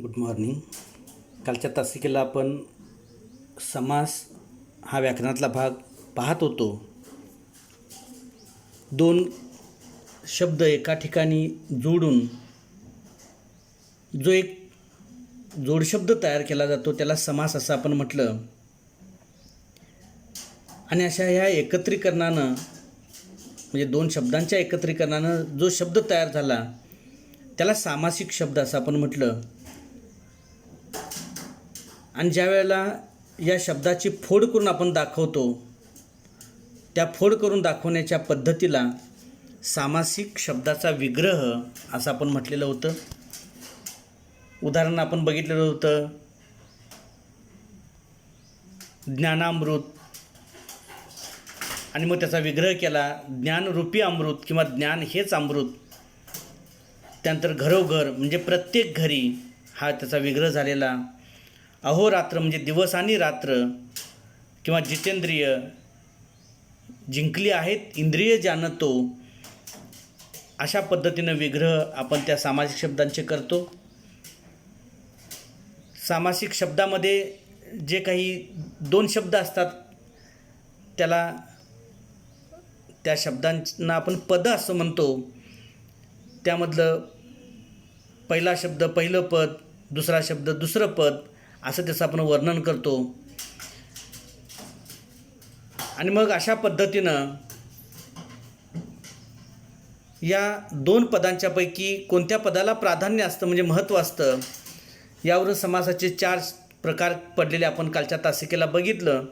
Good morning. कालच्या तासिकेला आपण समास हा व्याकरणातला भाग पाहत होतो. दोन शब्द एका ठिकाणी जोडून जो एक जोडशब्द तयार केला जातो त्याला समास असं आपण म्हटलं. आणि अशा ह्या एकत्रीकरणानं म्हणजे दोन शब्दांच्या एकत्रीकरणानं जो शब्द तयार झाला त्याला सामासिक शब्द असं आपण म्हटलं. आणि ज्या वेळेला या शब्दाची फोड करून आपण दाखवतो त्या फोड करून दाखवण्याच्या पद्धतीला सामासिक शब्दाचा विग्रह असं आपण म्हटलेलं होतं. उदाहरण आपण बघितलेलं होतं ज्ञानामृत, आणि मग त्याचा विग्रह केला ज्ञानरूपी अमृत किंवा ज्ञान हेच अमृत. त्यानंतर घरोघर म्हणजे प्रत्येक घरी हा त्याचा विग्रह झालेला. अहोरात्र म्हणजे दिवस आणि रात्र किंवा जितेंद्रिय, जिंकली आहेत इंद्रिय जाणतो, अशा पद्धतीनं विग्रह आपण त्या सामासिक शब्दांचे करतो. सामासिक शब्दामध्ये जे काही दोन शब्द असतात त्याला त्या शब्दांना आपण पद असं म्हणतो. त्यामधलं पहिला शब्द पहिलं पद, दुसरा शब्द दुसरं पद, असं त्याचं आपण वर्णन करतो. आणि मग अशा पद्धतीनं या दोन पदांच्यापैकी कोणत्या पदाला प्राधान्य असतं म्हणजे महत्त्व असतं यावरून समासाचे 4 प्रकार पडलेले आपण कालच्या तासिकेला बघितलं.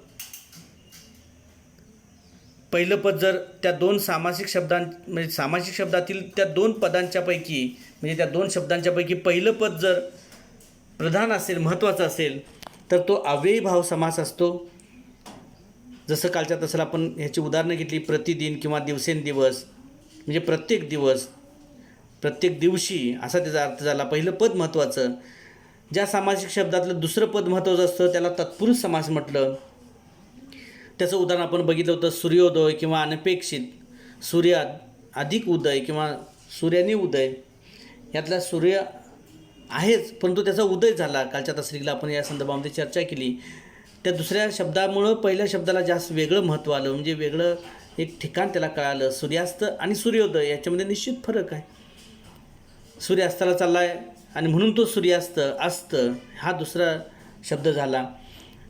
पहिलं पद जर त्या दोन सामासिक म्हणजे सामासिक शब्दातील त्या दोन पदांच्यापैकी म्हणजे त्या दोन शब्दांच्यापैकी पहिलं पद जर प्रधान असेल, महत्त्वाचं असेल, तर तो अव्ययीभाव समास असतो. जसं कालच्या तसं आपण ह्याची उदाहरणं घेतली. प्रतिदिन किंवा दिवसेंदिवस म्हणजे प्रत्येक दिवस, प्रत्येक दिवशी असा त्याचा अर्थ झाला. पहिलं पद महत्त्वाचं. ज्या सामासिक शब्दातलं दुसरं पद महत्त्वाचं असतं त्याला तत्पुरुष समास म्हटलं. त्याचं उदाहरण आपण बघितलं होतं सूर्योदय किंवा अनपेक्षित, सूर्य अधिक उदय किंवा सूर्याने उदय. यातला सूर्य आहेच परंतु त्याचा उदय झाला. कालच्या तासिकेला आपण या संदर्भामध्ये चर्चा केली. त्या दुसऱ्या शब्दामुळं पहिल्या शब्दाला जास्त वेगळं महत्त्व आलं, म्हणजे वेगळं एक ठिकाण त्याला कळालं. सूर्यास्त आणि सूर्योदय याच्यामध्ये निश्चित फरक आहे. सूर्यास्ताला चालला आहे आणि म्हणून तो सूर्यास्त अस्त हा दुसरा शब्द झाला.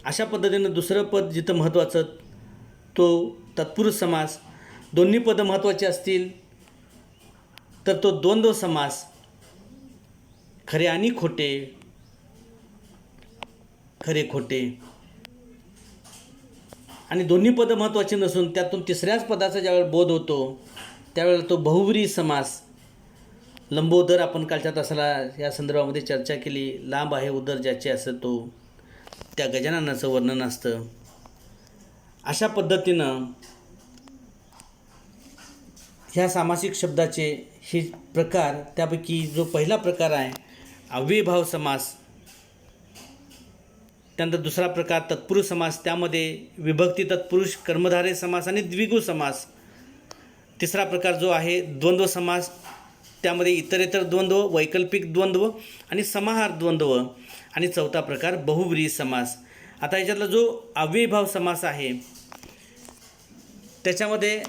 अशा पद्धतीनं दुसरं पद जिथं महत्त्वाचं तो तत्पुरुष समास. दोन्ही पदं महत्त्वाची असतील तर तो द्वंद्व समास. खरे आणि खोटे, खरे खोटे. आणि दोन्ही पदं महत्त्वाची नसून त्यातून तिसऱ्याच पदाचा ज्यावेळेला बोध होतो त्यावेळेला तो बहुव्रीही समास. लंबोदर आपण कालच्या तासाला या संदर्भामध्ये चर्चा केली. लांब आहे उदर ज्याचे असं तो त्या गजाननाचं वर्णन असतं. अशा पद्धतीनं ह्या सामासिक शब्दाचे हे प्रकार. त्यापैकी जो पहिला प्रकार आहे अव्ययीभाव समास, त्यानंतर दुसरा प्रकार तत्पुरुष समास, त्यामध्ये विभक्ती तत्पुरुष, कर्मधारय समास आणि द्विगु समास. तिसरा प्रकार जो आहे द्वंद्व समास, त्यामध्ये इतरेतर द्वंद्व, वैकल्पिक द्वंद्व आणि समाहार द्वंद्व. आणि चौथा प्रकार बहुव्रीही समास. आता याच्यातला जो अव्ययीभाव समास आहे त्याच्यामध्ये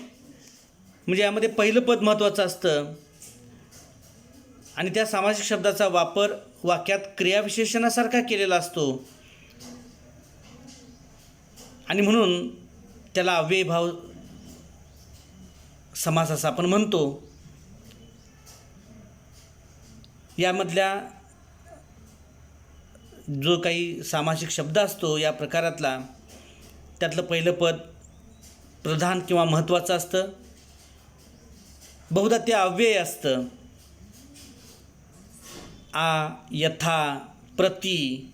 म्हणजे यामध्ये पहिलं पद महत्त्वाचं असतं आणि त्या सामासिक शब्दाचा वापर वाक्यात क्रियाविशेषणासारखा केलेला असतो आणि म्हणून त्याला अव्ययीभाव समास असं आपण म्हणतो. यामधल्या जो काही सामासिक शब्द असतो या प्रकारातला त्यातलं पहिलं पद प्रधान किंवा महत्त्वाचं असतं. बहुधा ते अव्यय असतं. आ, यथा, प्रति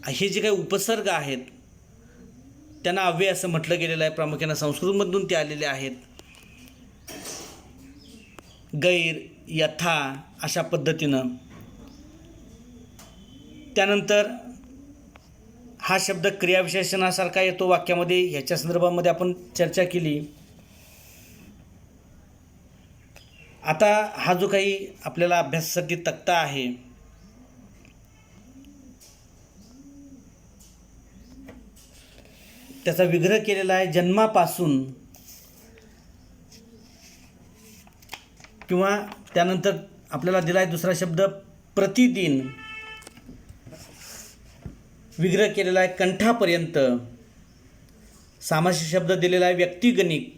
हे जे काही उपसर्ग आहेत त्यांना अव्यय असं म्हटलं गेलेलं आहे. प्रामुख्याने संस्कृतमधून ते आलेले आहेत. गैर, यथा अशा पद्धतीनं. त्यानंतर हा शब्द क्रियाविशेषणासारखा येतो वाक्यामध्ये. ह्याच्या संदर्भामध्ये आपण चर्चा केली. आता हा जो काही आपल्याला अभ्यासासाठी तक्ता आहे, त्याचा विग्रह केलेला आहे जन्मापासून, किंवा त्यानंतर आपल्याला दिला आहे दुसरा शब्द प्रतिदिन, विग्रह केलेला आहे कंठापर्यंत, सामासिक शब्द दिलेला आहे व्यक्तिगणिक,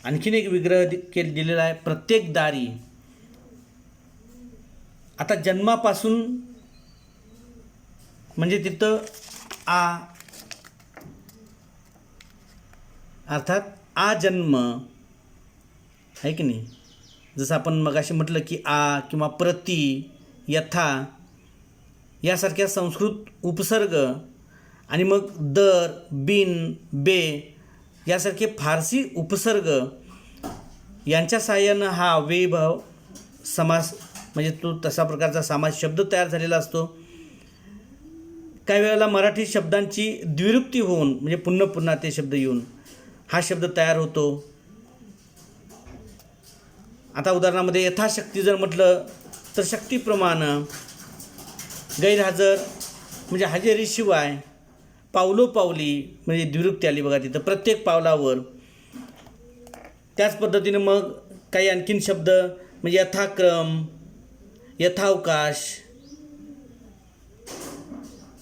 आणखीन एक विग्रह दिलेला आहे प्रत्येक दारी. आता जन्मापासून म्हणजे तिथं आ अर्थात आ जन्म आहे की नाही. जसं आपण मगाशी म्हटलं की आ किंवा प्रति, यथा यासारख्या संस्कृत उपसर्ग, आणि मग दर, बिन, बे यासारखे फारसी उपसर्ग यांच्या साहाय्यानं हा अव्ययीभाव समास म्हणजे तो तसा प्रकारचा समास शब्द तयार झालेला असतो. काही वेळेला मराठी शब्दांची द्विरुक्ती होऊन म्हणजे पुन्हा पुन्हा ते शब्द येऊन हा शब्द तयार होतो. आता उदाहरणामध्ये यथाशक्ती जर म्हटलं तर शक्तीप्रमाणे, गैरहजर म्हणजे हजेरीशिवाय, पावलोपावली म्हणजे द्विरुक्ती आली बघा तिथं, प्रत्येक पावलावर. त्याच पद्धतीनं मग काही आणखीन शब्द म्हणजे यथाक्रम, यथावकाश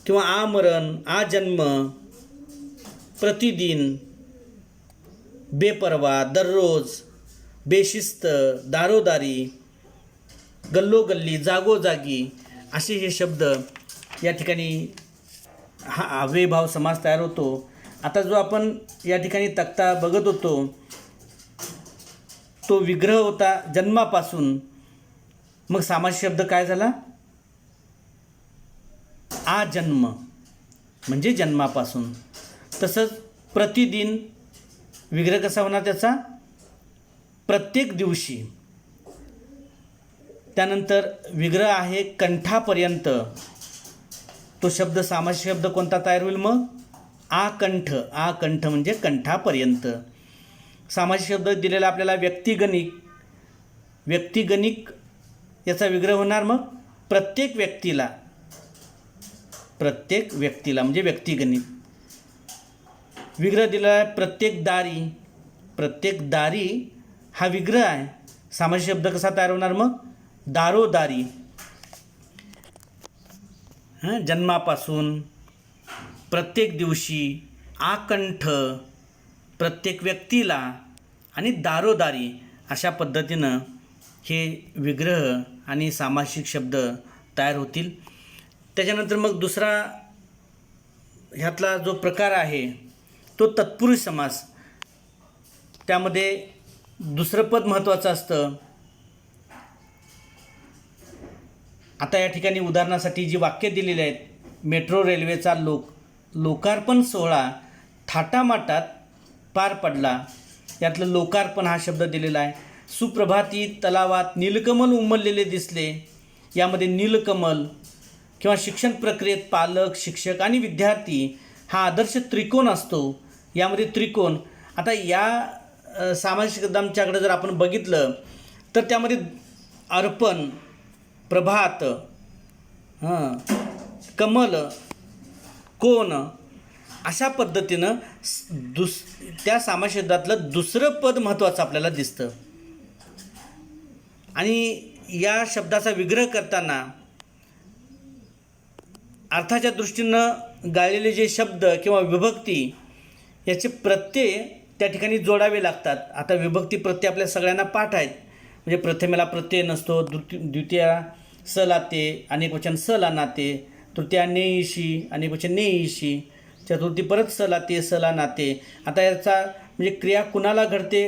किंवा आमरण, आजन्म, प्रतिदिन, बेपरवा, दररोज, बेशिस्त, दारोदारी, गल्लोगल्ली, जागोजागी असे हे शब्द या ठिकाणी हा अव्ययीभाव समास तयार होतो. आता जो आपण या ठिकाणी तक्ता बघत होतो तो विग्रह होता जन्मापासून. मग सामासिक शब्द काय झाला? आ जन्म म्हणजे जन्मापासून. तसंच प्रतिदिन विग्रह कसा होणार त्याचा? प्रत्येक दिवशी. त्यानंतर विग्रह आहे कंठापर्यंत. तो शब्द सामासिक शब्द कोणता तयार होईल मग? आकंठ. आकंठ म्हणजे कंठापर्यंत. सामासिक शब्द दिलेला आपल्याला व्यक्तिगणिक. व्यक्तिगणिक याचा विग्रह होणार मग प्रत्येक व्यक्तीला. प्रत्येक व्यक्तीला म्हणजे व्यक्तिगणिक. विग्रह दिलेला आहे प्रत्येक दारी. प्रत्येक दारी हा विग्रह आहे. सामासिक शब्द कसा तयार होणार मग? दारोदारी. जन्मापासून, प्रत्येक दिवशी, आकंठ, प्रत्येक व्यक्तीला आणि दारोदारी अशा पद्धतीनं हे विग्रह आणि सामासिक शब्द तयार होतील. त्याच्यानंतर मग दुसरा ह्यातला जो प्रकार आहे तो तत्पुरुष समास. त्यामध्ये दुसरं पद महत्त्वाचं असतं. आता या ठिकाणी उदाहरणासाठी जी वाक्य दिलेली आहेत, मेट्रो रेल्वेचा लोकार्पण सोहळा थाटामाटात पार पडला. यातलं लोकार्पण हा शब्द दिलेला आहे. सुप्रभाती तलावात नीलकमल उमललेले दिसले. यामध्ये नीलकमल किंवा शिक्षण प्रक्रियेत पालक, शिक्षक आणि विद्यार्थी हा आदर्श त्रिकोण असतो. यामध्ये त्रिकोण. आता या सामासिक शब्दांच्याकडे जर आपण बघितलं तर त्यामध्ये अर्पण, प्रभात, कमल, कोण अशा पद्धतीनं त्या सामासिक शब्दातलं दुसरं पद महत्त्वाचं आपल्याला दिसतं. आणि या शब्दाचा विग्रह करताना अर्थाच्या दृष्टीनं गाळलेले जे शब्द किंवा विभक्ती याचे प्रत्यय त्या ठिकाणी जोडावे लागतात. आता विभक्ती प्रत्यय आपल्या सगळ्यांना पाठ आहेत. म्हणजे प्रथमेला प्रत्यय नसतो, द्वितीया स लाते, अनेक वचन स ला नाते, तृतीया नेईशी, अनेक वचन नेईशी, चतुर्थी परत स लाते, स ला नाते. आता याचा म्हणजे क्रिया कुणाला घडते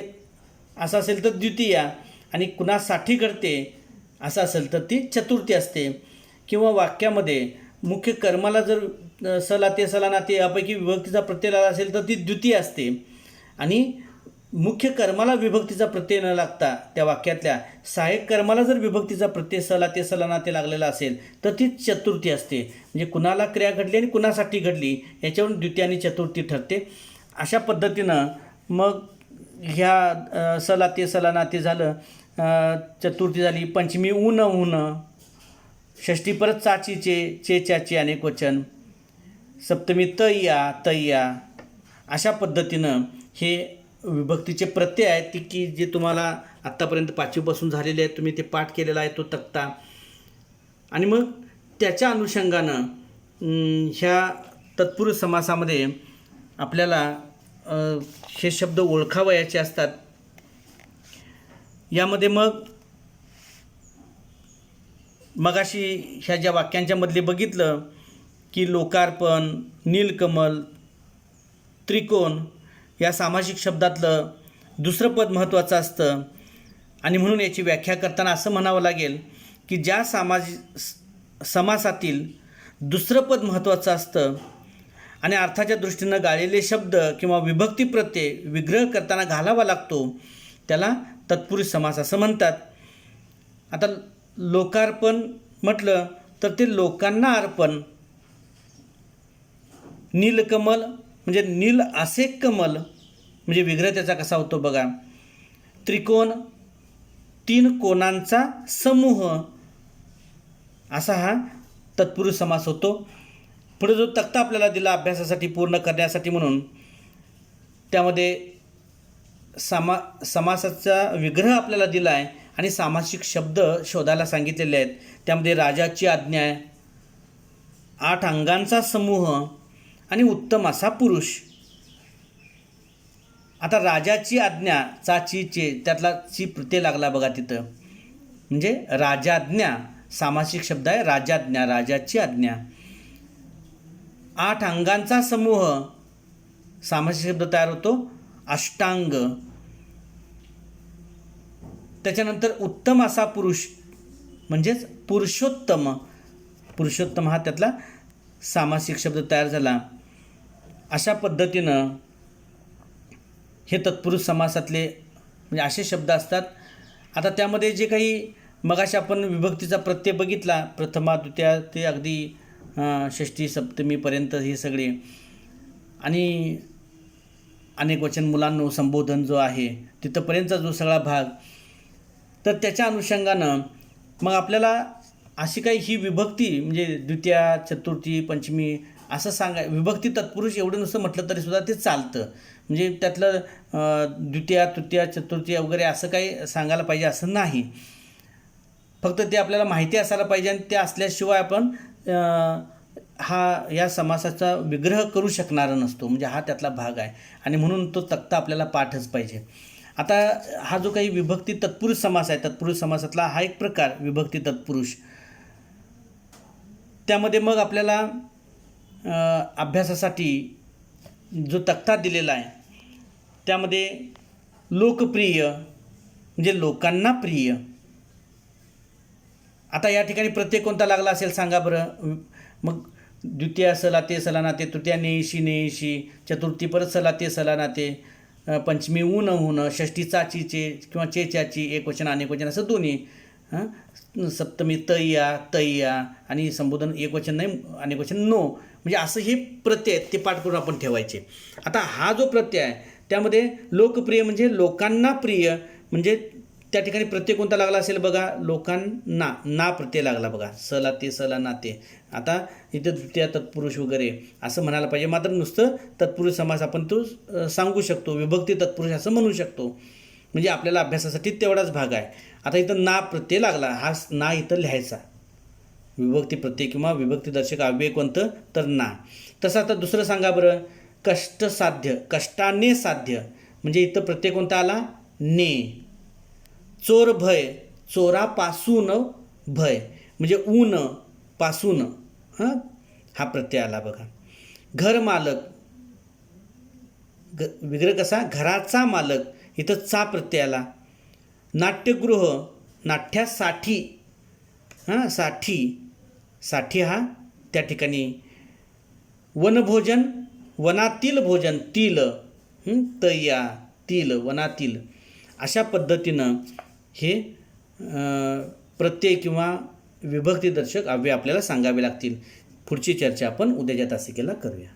असं असेल तर द्वितीया, आणि कुणासाठी घडते असं असेल तर ती चतुर्थी असते. किंवा वाक्यामध्ये मुख्य कर्माला जर स लाते, स ला नाते यापैकी विभक्तीचा प्रत्यय लागला असेल तर ती द्वितीय असते. आणि मुख्य कर्माला विभक्तीचा प्रत्यय न लागता त्या वाक्यातल्या सहाय्यक कर्माला जर विभक्तीचा प्रत्यय स लाते, स ला नाते लागलेला असेल तर ती चतुर्थी असते. म्हणजे कुणाला क्रिया घडली आणि कुणासाठी घडली याच्यावरून द्वितीय आणि चतुर्थी ठरते. अशा पद्धतीनं मग ह्या स लाते, स ला नाते झालं. चतुर्थी झाली, पंचमी ऊन ऊन, षष्ठी परत चाचीचे चेच्याचे अनेक वचन, सप्तमी तय्या अशा पद्धतीनं हे विभक्तीचे प्रत्यय आहेत ती की जे तुम्हाला आत्तापर्यंत 5वीपासून झालेले आहेत, तुम्ही ते पाठ केलेला आहे तो तक्ता. आणि मग त्याच्या अनुषंगानं ह्या तत्पुरुष समासामध्ये आपल्याला हे शब्द ओळखावयाचे असतात. यामध्ये मगाशी ह्या ज्या वाक्यांच्या मधले बघितलं की लोकार्पण, नीलकमल, त्रिकोण या सामासिक शब्दातलं दुसरं पद महत्त्वाचं असतं. आणि म्हणून याची व्याख्या करताना असं म्हणावं लागेल की ज्या समासातील दुसरं पद महत्त्वाचं असतं आणि अर्थाच्या दृष्टीनं गाळलेले शब्द किंवा विभक्ती प्रत्यय विग्रह करताना घालावा लागतो त्याला तत्पुरुष समास असं म्हणतात. आता लोकार्पण म्हटलं तर ते लोकांना अर्पण, नीलकमल म्हणजे नील असे कमल म्हणजे विग्रह त्याचा कसा होतो बघा. त्रिकोण 3 कोणांचा समूह असा हा तत्पुरुष समास होतो. पुढे जो तक्ता आपल्याला दिला अभ्यासासाठी पूर्ण करण्यासाठी म्हणून त्यामध्ये समासाचा विग्रह आपल्याला दिला आहे आणि सामासिक शब्द शोधायला सांगितलेले आहेत. त्यामध्ये राजाची आज्ञा आहे, 8 अंगांचा समूह आणि उत्तम असा पुरुष. आता राजाची आज्ञा चाचीचे त्यातला ची प्रत्यय लागला बघा तिथं, म्हणजे राजाज्ञा सामासिक शब्द आहे. राजाज्ञा, राजाची आज्ञा. 8 अंगांचा समूह सामासिक शब्द तयार होतो अष्टांग. त्याच्यानंतर उत्तम असा पुरुष म्हणजेच पुरुषोत्तम. पुरुषोत्तम हा त्यातला सामासिक शब्द तयार झाला. अशा पद्धतीनं हे तत्पुरुष समासातले म्हणजे असे शब्द असतात. आता त्यामध्ये जे काही मगाशी आपण विभक्तीचा प्रत्यय बघितला, प्रथमा द्वितीया ते अगदी षष्ठी सप्तमीपर्यंत हे सगळे, आणि अनेक वचन मुलांनो संबोधन जो आहे तिथंपर्यंतचा जो सगळा भाग, तर त्याच्या अनुषंगानं मग आपल्याला अशी काही ही विभक्ती म्हणजे द्वितीया, चतुर्थी, पंचमी असं विभक्ती तत्पुरुष एवढं नुसतं म्हटलं तरीसुद्धा ते चालतं. म्हणजे त्यातलं द्वितीया, तृतीया, चतुर्थी वगैरे असं काही सांगायला पाहिजे असं नाही. फक्त ते आपल्याला माहिती असायला पाहिजे आणि ते असल्याशिवाय आपण या समासाचा विग्रह करू शकणार नसतो. म्हणजे हा त्यातला भाग आहे आणि म्हणून तो तक्ता आपल्याला पाठच पाहिजे. आता हा जो काही विभक्ती तत्पुरुष समास आहे, तत्पुरुष समासातला हा एक प्रकार विभक्ती तत्पुरुष. त्यामध्ये मग आपल्याला अभ्यासासाठी जो तक्ता दिलेला आहे त्यामध्ये लोकप्रिय म्हणजे लोकांना प्रिय. आता या ठिकाणी प्रत्यय कोणता लागला असेल सांगा बरं. मग द्वितीया सला ते सला नाते, तृतीया नेशी नेशी, चतुर्थी परत सला ते सला नाते, पंचमी ऊन ऊन, षष्ठी चाचीचे किंवा चेच्याची एक वचन अनेक वचन असं दोन्ही, सप्तमी तय्या आणि संबोधन एक वचन नाही अनेक वचन नो, म्हणजे असं हे प्रत्यय ते पाठ करून आपण ठेवायचे. आता हा जो प्रत्यय आहे त्यामध्ये लोकप्रिय म्हणजे लोकांना प्रिय, म्हणजे त्या ठिकाणी प्रत्यय कोणता लागला असेल बघा, लोकांना ना प्रत्यय लागला बघा, सला ते सला नाते. आता इथं द्वितीय तत्पुरुष वगैरे असं म्हणायला पाहिजे, मात्र नुसतं तत्पुरुष समास आपण तो सांगू शकतो, विभक्ती तत्पुरुष असं म्हणू शकतो. म्हणजे आपल्याला अभ्यासासाठी तेवढाच भाग आहे. आता इथं ना प्रत्यय लागला, हा ना इथं लिहायचा, विभक्ती प्रत्यय किंवा विभक्तीदर्शक अव्यय कोणतं तर ना. तसं आता दुसरं सांगा बरं, कष्टसाध्य, कष्टाने साध्य, म्हणजे इथं प्रत्यय कोणता आला ने. चोर भय, चोरापासून भय म्हणजे ऊन पासून हा प्रत्यय आला बघा. घर मालक, विग्रह कसा घराचा मालक, इथं चा प्रत्यय आला. नाट्यगृह, नाट्यासाठी साठी हा त्या ठिकाणी. वनभोजन, वनातील भोजन, तील तय्या तील वनातील. अशा पद्धतीनं हे प्रत्यय किंवा विभक्तीदर्शक अव्यय आपल्याला सांगावे लागतील. पुढची चर्चा आपण उद्याच्या तासिकेला करूया.